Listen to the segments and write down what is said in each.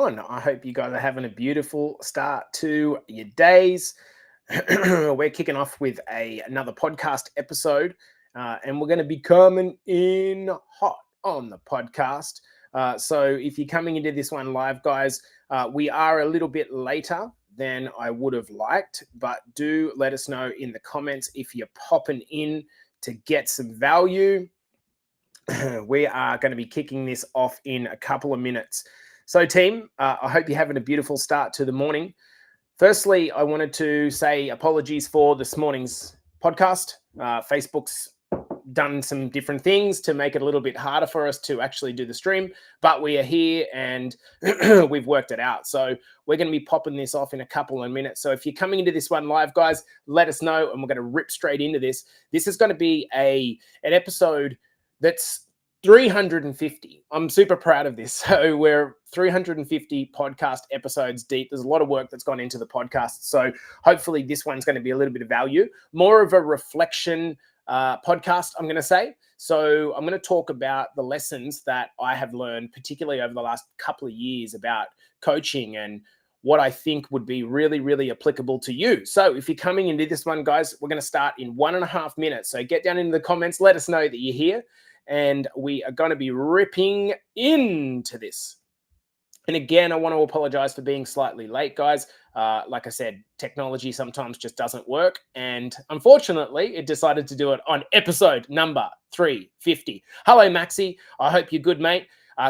on? I hope you guys are having a beautiful start to your days. We're kicking off with another podcast episode, and we're going to be coming in hot on the podcast. So if you're coming into this one live, guys, we are a little bit later than I would have liked, but do let us know in the comments if you're popping in to get some value. We are going to be kicking this off in a couple of minutes. So, team, I hope you're having a beautiful start to the morning. Firstly, I wanted to say apologies for this morning's podcast. Facebook's done some different things to make it a little bit harder for us to actually do the stream, but we are here and we've worked it out. So we're going to be popping this off in a couple of minutes. So if you're coming into this one live, guys, let us know and we're going to rip straight into this. This is going to be an episode that's 350. I'm super proud of this. So we're 350 podcast episodes deep. There's a lot of work that's gone into the podcast. So hopefully this one's going to be a little bit of value, more of a reflection podcast, I'm going to say. So I'm going to talk about the lessons that I have learned, particularly over the last couple of years about coaching and what I think would be really, really applicable to you. So if you're coming into this one, guys, we're going to start in 1.5 minutes. So get down into the comments, let us know that you're here, and we are going to be ripping into this. And again, I want to apologize for being slightly late, guys. Like I said, technology sometimes just doesn't work. And unfortunately, it decided to do it on episode number 350. Hello, Maxi. I hope you're good, mate.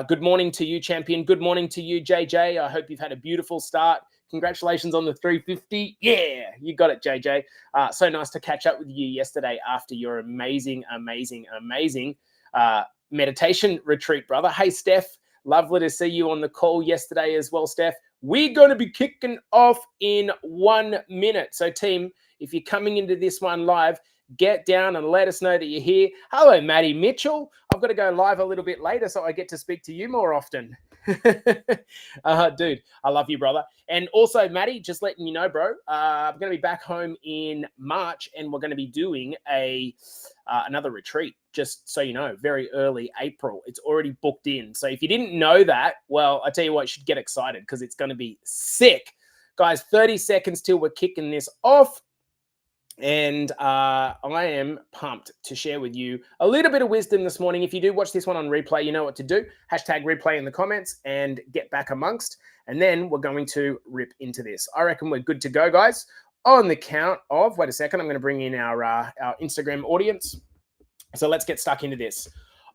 Good morning to you, champion. Good morning to you, JJ. I hope you've had a beautiful start. Congratulations on the 350. Yeah, you got it, JJ. So nice to catch up with you yesterday after your amazing meditation retreat, brother. Hey, Steph. Lovely to see you on the call yesterday as well, Steph. We're going to be kicking off in 1 minute. So, team, if you're coming into this one live, get down and let us know that you're here. Hello, Maddie Mitchell. I've got to go live a little bit later so I get to speak to you more often. Dude, I love you, brother. And also, Maddie, just letting you know, bro, I'm going to be back home in March and we're going to be doing another retreat, just so you know, very early April. It's already booked in. So if you didn't know that, well, I tell you what, you should get excited because it's going to be sick. Guys, 30 seconds till we're kicking this off. And I am pumped to share with you a little bit of wisdom this morning. If you do watch this one on replay, you know what to do. Hashtag replay in the comments and get back amongst. And then we're going to rip into this. I reckon we're good to go, guys. On the count of, wait a second, I'm going to bring in our Instagram audience. So let's get stuck into this.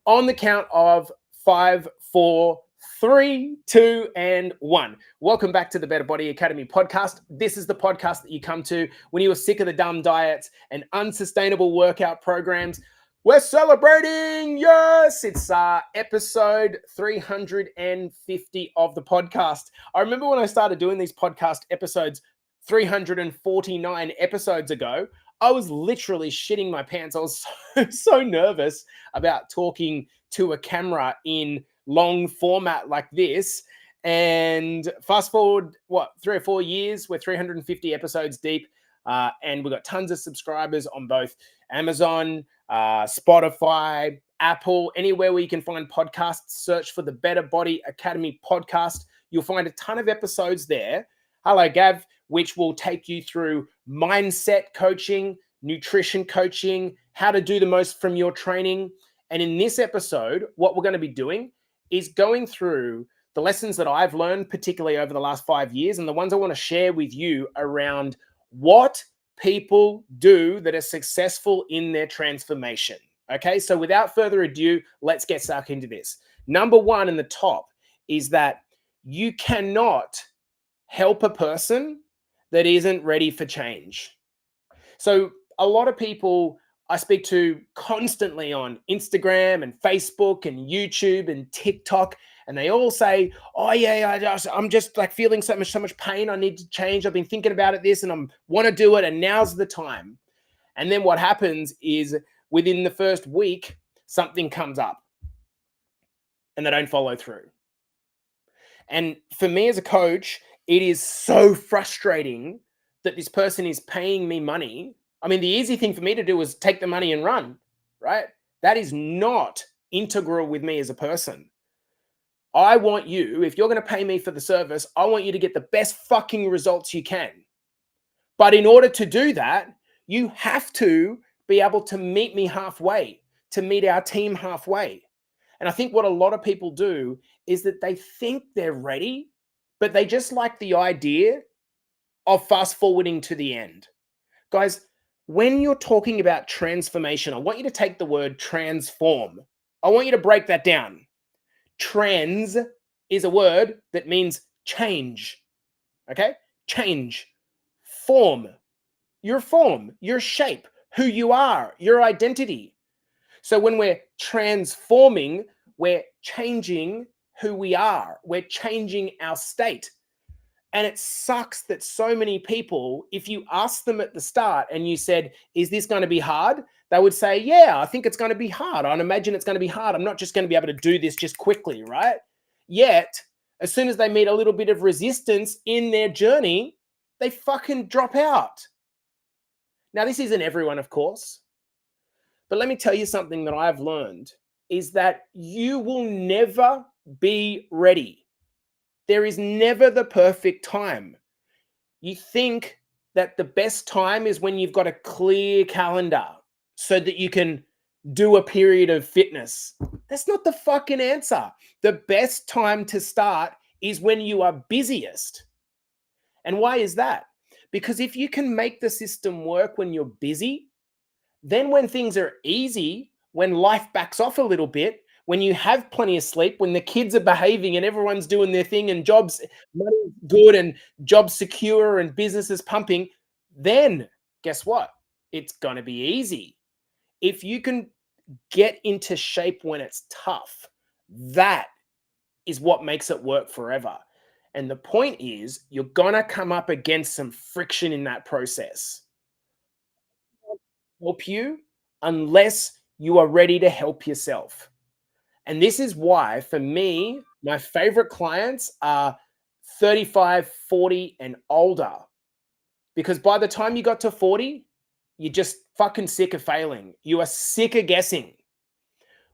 On the count of 5, 4, 3, 2, and 1. Welcome back to the Better Body Academy podcast. This is the podcast that you come to when you are sick of the dumb diets and unsustainable workout programs. We're celebrating. Yes, it's episode 350 of the podcast. I remember when I started doing these podcast episodes 349 episodes ago, I was literally shitting my pants. I was so nervous about talking to a camera in long format like this. And fast forward, 3 or 4 years, we're 350 episodes deep. And we've got tons of subscribers on both Amazon, Spotify, Apple, anywhere where you can find podcasts. Search for the Better Body Academy podcast. You'll find a ton of episodes there. Hello, Gav, which will take you through mindset coaching, nutrition coaching, how to do the most from your training. And in this episode, what we're going to be doing is going through the lessons that I've learned, particularly over the last 5 years, and the ones I want to share with you around what people do that are successful in their transformation. Okay, so without further ado, let's get stuck into this. Number one in the top is that you cannot help a person that isn't ready for change. So a lot of people I speak to constantly on Instagram and Facebook and YouTube and TikTok, and they all say, oh yeah, I'm just like feeling so much pain. I need to change. I've been thinking about this and I want to do it. And now's the time. And then what happens is within the first week, something comes up and they don't follow through. And for me as a coach, it is so frustrating that this person is paying me money. I mean, the easy thing for me to do is take the money and run, right? That is not integral with me as a person. I want you, if you're going to pay me for the service, I want you to get the best fucking results you can. But in order to do that, you have to be able to meet me halfway, to meet our team halfway. And I think what a lot of people do is that they think they're ready, but they just like the idea of fast forwarding to the end. Guys, when you're talking about transformation, I want you to take the word transform. I want you to break that down. Trans is a word that means change. Okay? Change. Form. Your shape, who you are, your identity. So when we're transforming, we're changing who we are. We're changing our state. And it sucks that so many people, if you ask them at the start and you said, is this going to be hard? They would say, yeah, I think it's going to be hard. I'd imagine it's going to be hard. I'm not just going to be able to do this just quickly, right? Yet, as soon as they meet a little bit of resistance in their journey, they fucking drop out. Now, this isn't everyone, of course. But let me tell you something that I've learned is that you will never be ready. There is never the perfect time. You think that the best time is when you've got a clear calendar so that you can do a period of fitness. That's not the fucking answer. The best time to start is when you are busiest. And why is that? Because if you can make the system work when you're busy, then when things are easy, when life backs off a little bit, when you have plenty of sleep, when the kids are behaving and everyone's doing their thing and jobs, money's good and jobs secure and business is pumping, then guess what? It's going to be easy. If you can get into shape when it's tough, that is what makes it work forever. And the point is, you're going to come up against some friction in that process. Help you unless you are ready to help yourself. And this is why, for me, my favorite clients are 35, 40, and older. Because by the time you got to 40, you're just fucking sick of failing. You are sick of guessing.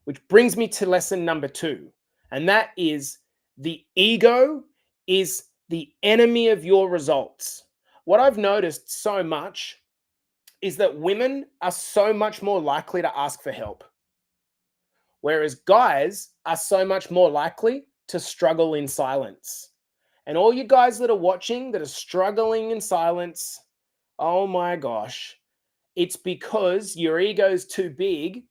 Which brings me to lesson number 2. And that is the ego is the enemy of your results. What I've noticed so much is that women are so much more likely to ask for help. Whereas guys are so much more likely to struggle in silence. And all you guys that are watching that are struggling in silence, oh my gosh, it's because your ego's too big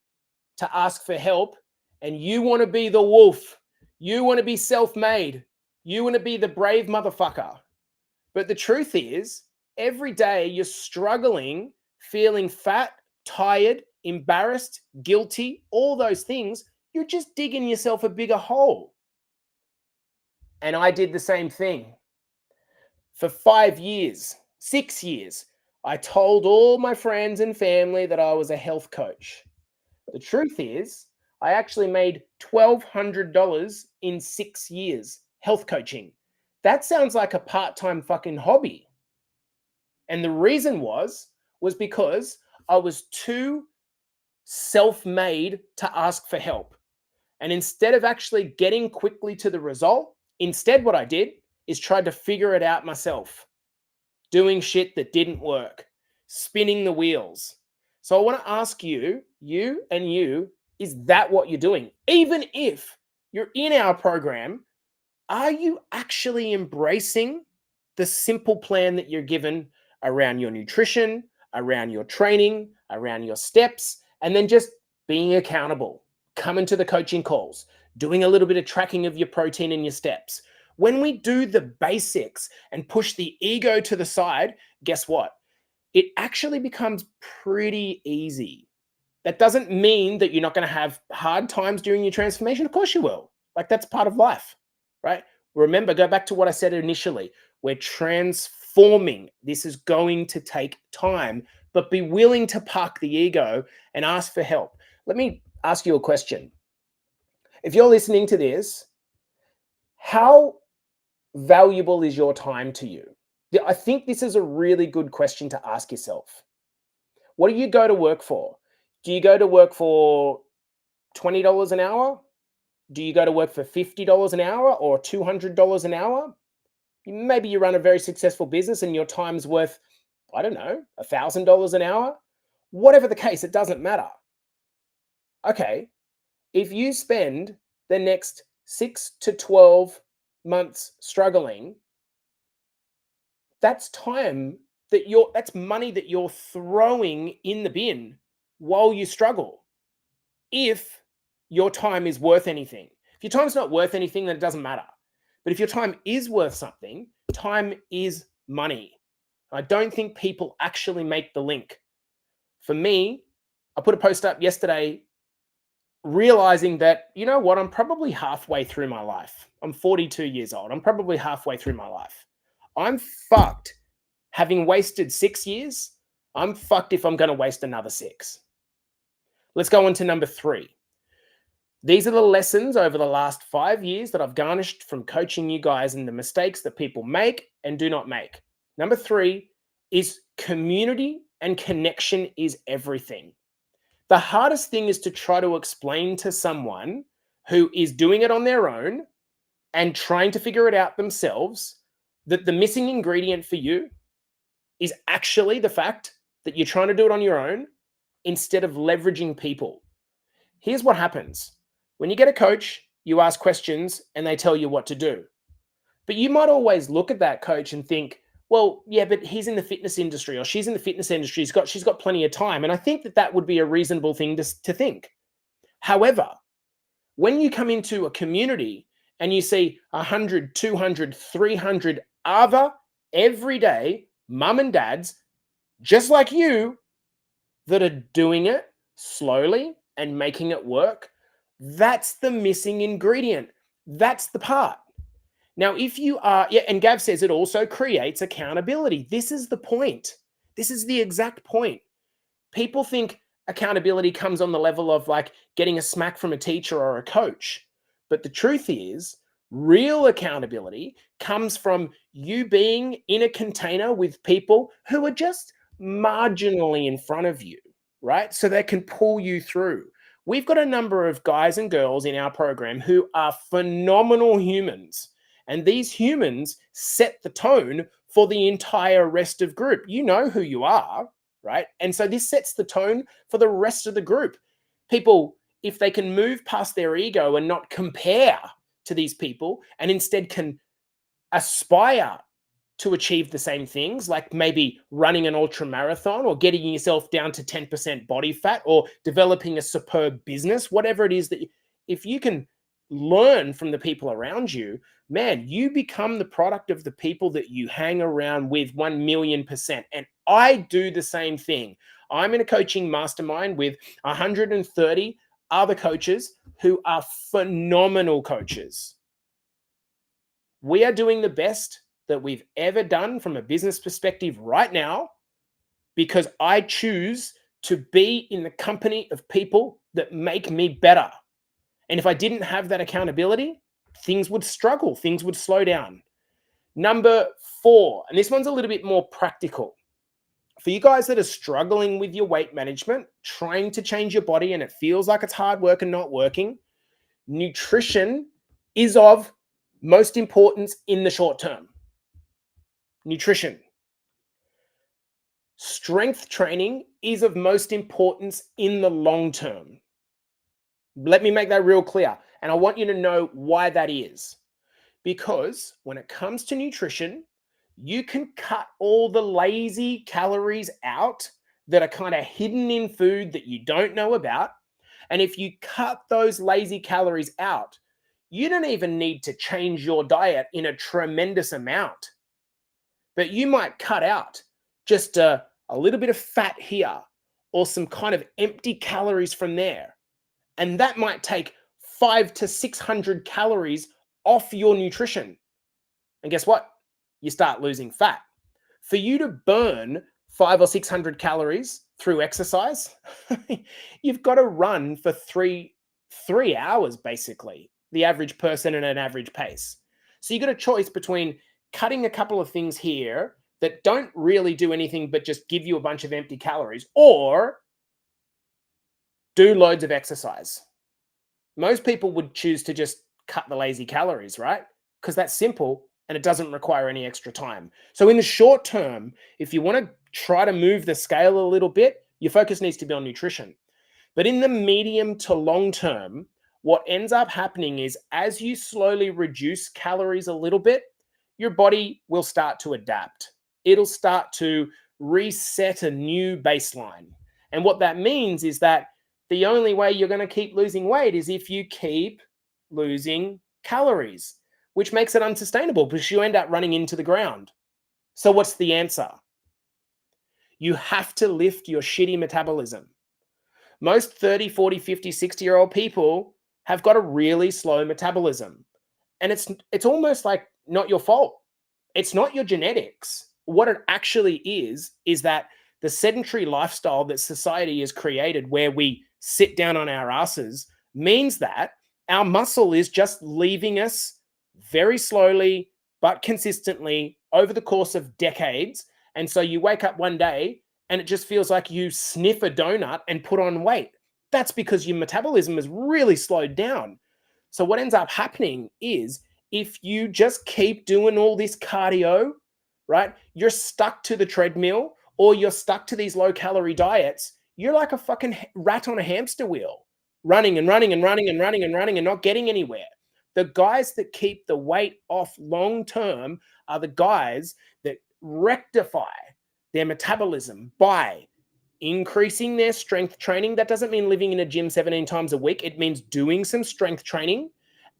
to ask for help and you want to be the wolf. You want to be self-made. You want to be the brave motherfucker. But the truth is, every day you're struggling, feeling fat, tired, embarrassed, guilty, all those things, you're just digging yourself a bigger hole. And I did the same thing. For 5 years, 6 years, I told all my friends and family that I was a health coach. The truth is, I actually made $1,200 in 6 years health coaching. That sounds like a part-time fucking hobby. And the reason was because I was too self-made to ask for help. And instead of actually getting quickly to the result, instead what I did is tried to figure it out myself, doing shit that didn't work, spinning the wheels. So I want to ask you, is that what you're doing? Even if you're in our program, are you actually embracing the simple plan that you're given around your nutrition, around your training, around your steps, and then just being accountable, coming to the coaching calls, doing a little bit of tracking of your protein and your steps? When we do the basics and push the ego to the side, guess what? It actually becomes pretty easy. That doesn't mean that you're not going to have hard times during your transformation. Of course you will. Like, that's part of life, right? Remember, go back to what I said initially. We're transforming. This is going to take time, but be willing to park the ego and ask for help. Let me ask you a question. If you're listening to this, how valuable is your time to you? I think this is a really good question to ask yourself. What do you go to work for? Do you go to work for $20 an hour? Do you go to work for $50 an hour or $200 an hour? Maybe you run a very successful business and your time's worth, I don't know, $1,000 an hour. Whatever the case, it doesn't matter. Okay, if you spend the next 6 to 12 months struggling, that's that's money that you're throwing in the bin while you struggle. If your time is worth anything. If your time's not worth anything, then it doesn't matter. But if your time is worth something, time is money. I don't think people actually make the link. For me, I put a post up yesterday realizing that, you know what, I'm probably halfway through my life. I'm 42 years old. I'm probably halfway through my life. I'm fucked having wasted 6 years. I'm fucked if I'm going to waste another 6. Let's go on to number 3. These are the lessons over the last 5 years that I've garnished from coaching you guys and the mistakes that people make and do not make. Number 3 is community and connection is everything. The hardest thing is to try to explain to someone who is doing it on their own and trying to figure it out themselves that the missing ingredient for you is actually the fact that you're trying to do it on your own instead of leveraging people. Here's what happens. When you get a coach, you ask questions and they tell you what to do. But you might always look at that coach and think, well, yeah, but he's in the fitness industry or she's in the fitness industry. She's got plenty of time. And I think that would be a reasonable thing to think. However, when you come into a community and you see 100, 200, 300 other everyday mum and dads, just like you, that are doing it slowly and making it work, that's the missing ingredient. That's the part. Now, if you are, and Gav says it also creates accountability. This is the point. This is the exact point. People think accountability comes on the level of like getting a smack from a teacher or a coach. But the truth is, real accountability comes from you being in a container with people who are just marginally in front of you, right? So they can pull you through. We've got a number of guys and girls in our program who are phenomenal humans. And these humans set the tone for the entire rest of group. You know who you are, right? And so this sets the tone for the rest of the group. People, if they can move past their ego and not compare to these people and instead can aspire to achieve the same things, like maybe running an ultra marathon or getting yourself down to 10% body fat or developing a superb business, whatever it is that if you can learn from the people around you, man, you become the product of the people that you hang around with 1,000,000%. And I do the same thing. I'm in a coaching mastermind with 130 other coaches who are phenomenal coaches. We are doing the best that we've ever done from a business perspective right now because I choose to be in the company of people that make me better. And if I didn't have that accountability, things would struggle, things would slow down. Number 4, and this one's a little bit more practical. For you guys that are struggling with your weight management, trying to change your body and it feels like it's hard work and not working, nutrition is of most importance in the short term. Nutrition. Strength training is of most importance in the long term. Let me make that real clear. And I want you to know why that is. Because when it comes to nutrition, you can cut all the lazy calories out that are kind of hidden in food that you don't know about. And if you cut those lazy calories out, you don't even need to change your diet in a tremendous amount. But you might cut out just a little bit of fat here or some kind of empty calories from there. And that might take 500 to 600 calories off your nutrition. And guess what? You start losing fat. For you to burn 500 or 600 calories through exercise, you've got to run for three hours, basically, the average person at an average pace. So you got a choice between cutting a couple of things here that don't really do anything but just give you a bunch of empty calories, or do loads of exercise. Most people would choose to just cut the lazy calories, right? Because that's simple and it doesn't require any extra time. So in the short term, if you want to try to move the scale a little bit, your focus needs to be on nutrition. But in the medium to long term, what ends up happening is as you slowly reduce calories a little bit, your body will start to adapt. It'll start to reset a new baseline. And what that means is that the only way you're going to keep losing weight is if you keep losing calories, which makes it unsustainable because you end up running into the ground. So, what's the answer? You have to lift your shitty metabolism. Most 30, 40, 50, 60-year-old people have got a really slow metabolism. And it's almost like not your fault. It's not your genetics. What it actually is that the sedentary lifestyle that society has created where we sit down on our asses means that our muscle is just leaving us very slowly but consistently over the course of decades. And so you wake up one day and it just feels like you sniff a donut and put on weight. That's because your metabolism is really slowed down. So what ends up happening is if you just keep doing all this cardio, right, you're stuck to the treadmill or you're stuck to these low calorie diets. You're like a fucking rat on a hamster wheel, running and running and running and running and running and not getting anywhere. The guys that keep the weight off long term are the guys that rectify their metabolism by increasing their strength training. That doesn't mean living in a gym 17 times a week. It means doing some strength training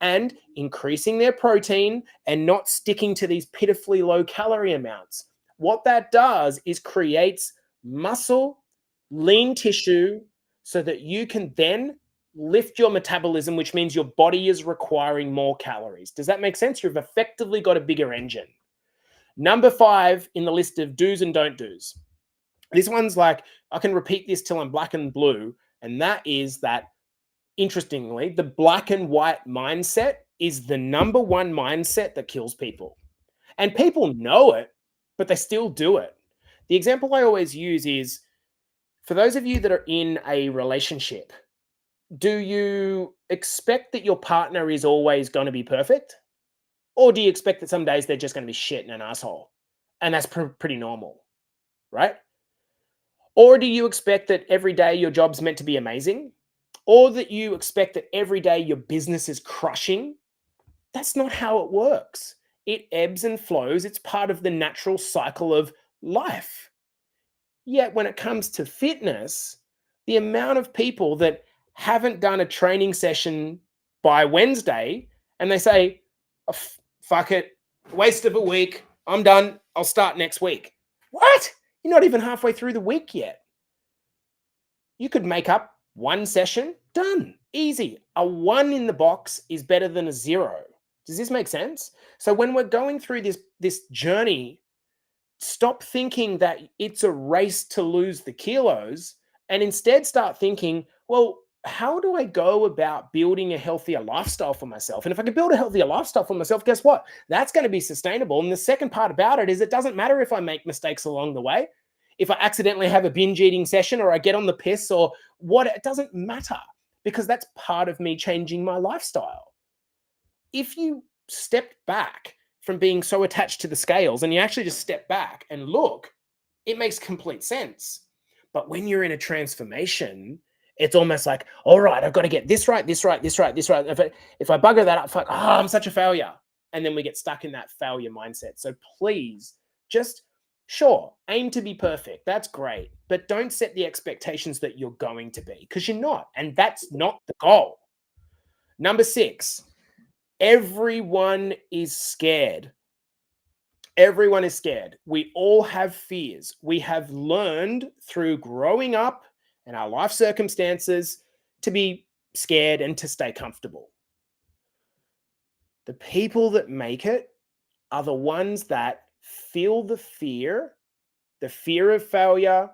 and increasing their protein and not sticking to these pitifully low calorie amounts. What that does is creates muscle, lean tissue, so that you can then lift your metabolism, which means your body is requiring more calories. Does that make sense? You've effectively got a bigger engine. Number 5 in the list of do's and don't do's. This one's like, I can repeat this till I'm black and blue. And that is that, interestingly, the black and white mindset is the number one mindset that kills people. And people know it, but they still do it. The example I always use is for those of you that are in a relationship, do you expect that your partner is always going to be perfect? Or do you expect that some days they're just going to be shit and an asshole? And that's pretty normal, right? Or do you expect that every day your job's meant to be amazing? Or that you expect that every day your business is crushing? That's not how it works. It ebbs and flows. It's part of the natural cycle of life. Yet when it comes to fitness, the amount of people that haven't done a training session by Wednesday and they say, oh, fuck it, waste of a week, I'm done, I'll start next week. What? You're not even halfway through the week yet. You could make up one session, done, easy. A 1 in the box is better than a 0. Does this make sense? So when we're going through this journey, stop thinking that it's a race to lose the kilos and instead start thinking, well, how do I go about building a healthier lifestyle for myself? And if I can build a healthier lifestyle for myself, guess what? That's going to be sustainable. And the second part about it is it doesn't matter if I make mistakes along the way. If I accidentally have a binge eating session or I get on the piss or what, it doesn't matter because that's part of me changing my lifestyle. If you stepped back from being so attached to the scales and you actually just step back and look, it makes complete sense. But when you're in a transformation, it's almost like, all right, I've got to get this right, this right, this right, this right. If I bugger that up, it's like, oh, I'm such a failure. And then we get stuck in that failure mindset. So please just, sure, aim to be perfect. That's great. But don't set the expectations that you're going to be because you're not. And that's not the goal. Number 6, everyone is scared. Everyone is scared. We all have fears. We have learned through growing up and our life circumstances to be scared and to stay comfortable. The people that make it are the ones that feel the fear of failure,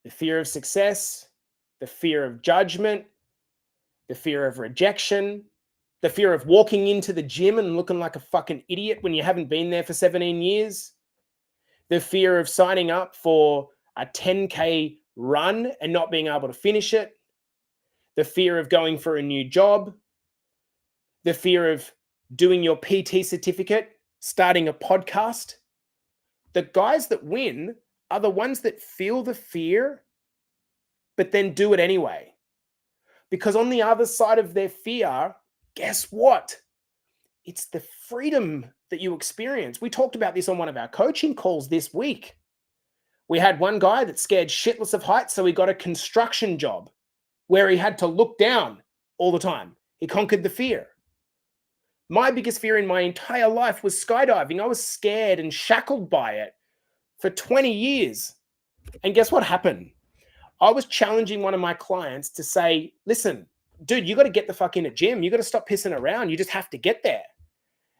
the fear of success, the fear of judgment, the fear of rejection, the fear of walking into the gym and looking like a fucking idiot when you haven't been there for 17 years, the fear of signing up for a 10K run and not being able to finish it, the fear of going for a new job, the fear of doing your PT certificate, starting a podcast. The guys that win are the ones that feel the fear, but then do it anyway. Because on the other side of their fear, guess what? It's the freedom that you experience. We talked about this on one of our coaching calls this week. We had one guy that scared shitless of heights, so he got a construction job where he had to look down all the time. He conquered the fear. My biggest fear in my entire life was skydiving. I was scared and shackled by it for 20 years. And guess what happened? I was challenging one of my clients to say, listen, dude, you got to get the fuck in the gym. You got to stop pissing around. You just have to get there.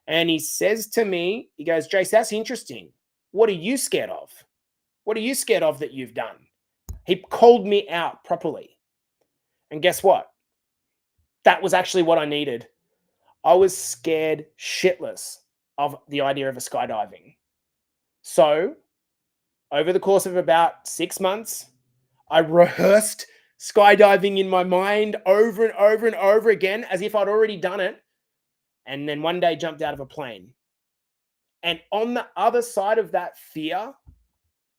And he says to me, he goes, Jace, that's interesting. What are you scared of? What are you scared of that you've done? He called me out properly. And guess what? That was actually what I needed. I was scared shitless of the idea of a skydiving. So over the course of about 6 months, I rehearsed skydiving in my mind over and over and over again as if I'd already done it. And then one day jumped out of a plane. And on the other side of that fear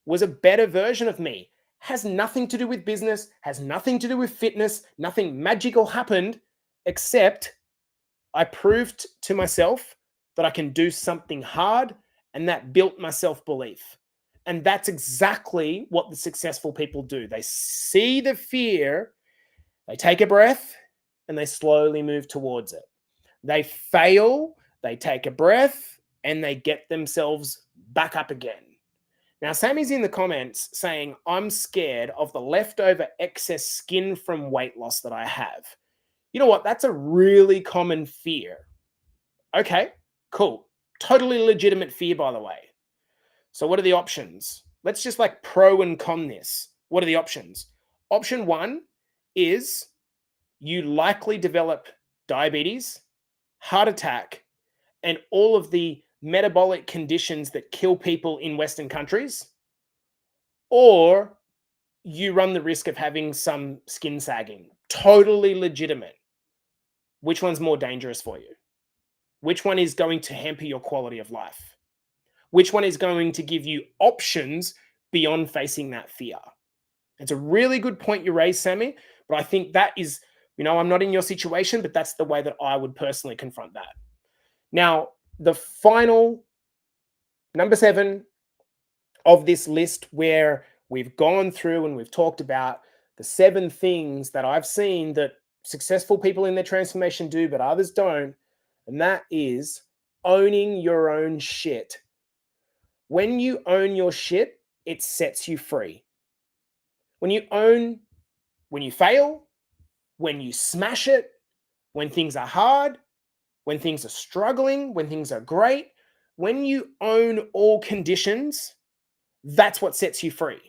was a better version of me. Has nothing to do with business, has nothing to do with fitness, nothing magical happened, except I proved to myself that I can do something hard, and that built my self-belief. And that's exactly what the successful people do. They see the fear, they take a breath, and they slowly move towards it. They fail, they take a breath, and they get themselves back up again. Now, Sammy's in the comments saying, I'm scared of the leftover excess skin from weight loss that I have. You know what? That's a really common fear. Okay, cool. Totally legitimate fear, by the way. So what are the options? Let's just like pro and con this. What are the options? Option one is you likely develop diabetes, heart attack, and all of the metabolic conditions that kill people in Western countries, or you run the risk of having some skin sagging. Totally legitimate. Which one's more dangerous for you? Which one is going to hamper your quality of life? Which one is going to give you options beyond facing that fear? It's a really good point you raised, Sammy, but I think that is, I'm not in your situation, but that's the way that I would personally confront that. Now, the final number 7 of this list, where we've gone through and we've talked about the 7 things that I've seen that successful people in their transformation do, but others don't. And that is owning your own shit. When you own your shit, it sets you free. When you fail, when you smash it, when things are hard, when things are struggling, when things are great, when you own all conditions, that's what sets you free.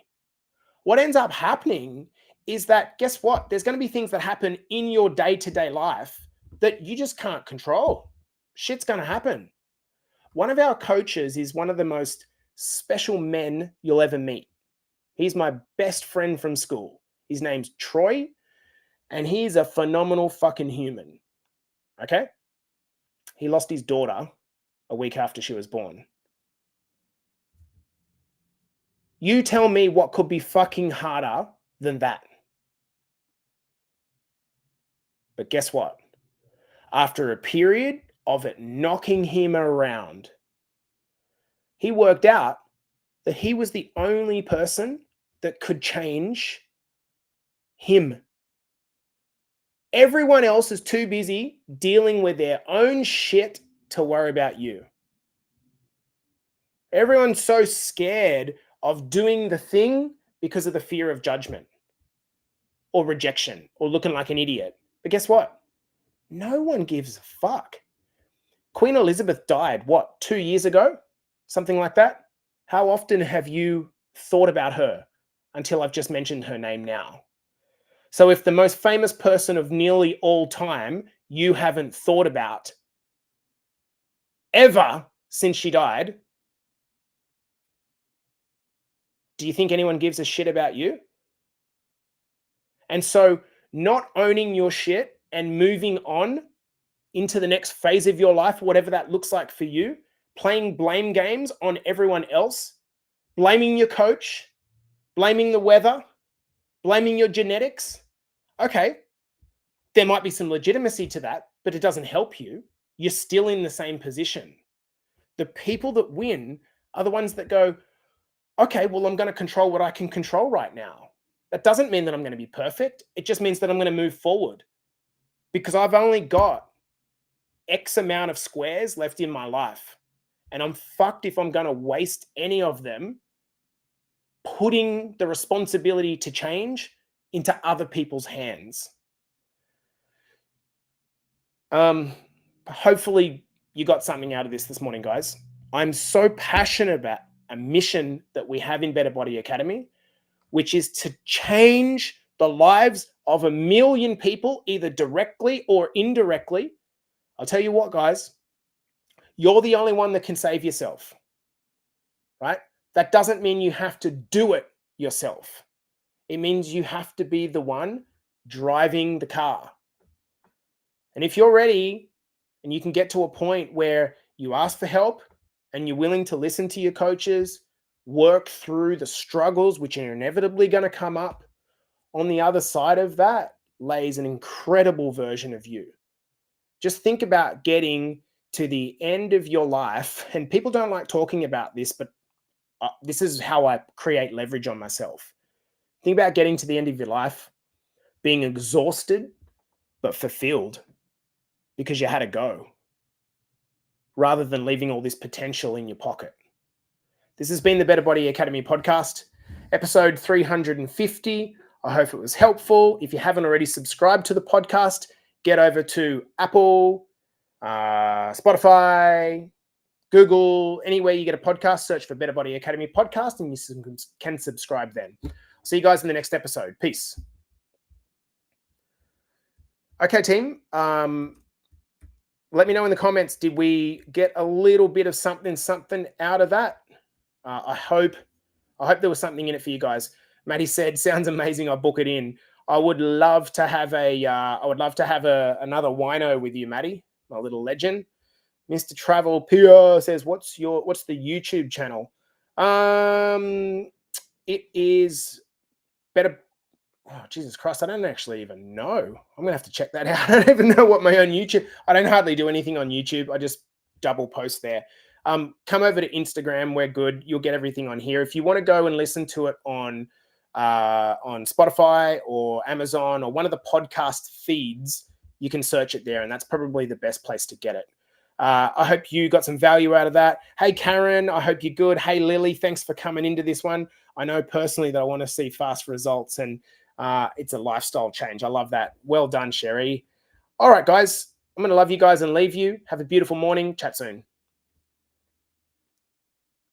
What ends up happening is that, guess what? There's going to be things that happen in your day-to-day life that you just can't control. Shit's going to happen. One of our coaches is one of the most special men you'll ever meet. He's my best friend from school. His name's Troy, and he's a phenomenal fucking human. Okay? He lost his daughter a week after she was born. You tell me what could be fucking harder than that. But guess what? After a period of it knocking him around, he worked out that he was the only person that could change him. Everyone else is too busy dealing with their own shit to worry about you. Everyone's so scared of doing the thing because of the fear of judgment or rejection or looking like an idiot. But guess what? No one gives a fuck. Queen Elizabeth died, 2 years ago? Something like that? How often have you thought about her until I've just mentioned her name now? So if the most famous person of nearly all time you haven't thought about ever since she died, do you think anyone gives a shit about you? And so not owning your shit and moving on into the next phase of your life, whatever that looks like for you, playing blame games on everyone else, blaming your coach, blaming the weather, blaming your genetics, okay, there might be some legitimacy to that, but it doesn't help you. You're still in the same position. The people that win are the ones that go, okay, well, I'm going to control what I can control right now. That doesn't mean that I'm going to be perfect. It just means that I'm going to move forward because I've only got X amount of squares left in my life. And I'm fucked if I'm going to waste any of them putting the responsibility to change into other people's hands. Hopefully you got something out of this morning, guys. I'm so passionate about a mission that we have in Better Body Academy, which is to change the lives of 1 million people, either directly or indirectly. I'll tell you what, guys, you're the only one that can save yourself, right? That doesn't mean you have to do it yourself. It means you have to be the one driving the car. And if you're ready and you can get to a point where you ask for help and you're willing to listen to your coaches, work through the struggles which are inevitably going to come up, on the other side of that lays an incredible version of you. Just think about getting to the end of your life, and people don't like talking about this, but this is how I create leverage on myself. Think about getting to the end of your life, being exhausted, but fulfilled because you had to go, rather than leaving all this potential in your pocket. This has been the Better Body Academy podcast, episode 350. I hope it was helpful. If you haven't already subscribed to the podcast, get over to Apple, Spotify, Google, anywhere you get a podcast, search for Better Body Academy podcast, and you can subscribe then. See you guys in the next episode. Peace. Okay, team. Let me know in the comments, did we get a little bit of something out of that? I hope there was something in it for you guys. Matty said, sounds amazing. I'll book it in. I would love to have another wino with you, Matty, my little legend. Mr. Travel PR says, what's the YouTube channel? It is Better. Oh, Jesus Christ. I don't actually even know. I'm going to have to check that out. I don't even know what my own YouTube. I don't hardly do anything on YouTube. I just double post there. Come over to Instagram. We're good. You'll get everything on here. If you want to go and listen to it on Spotify or Amazon or one of the podcast feeds, you can search it there. And that's probably the best place to get it. I hope you got some value out of that. Hey, Karen, I hope you're good. Hey, Lily, thanks for coming into this one. I know personally that I want to see fast results, and it's a lifestyle change. I love that. Well done, Sherry. All right, guys, I'm going to love you guys and leave you. Have a beautiful morning. Chat soon.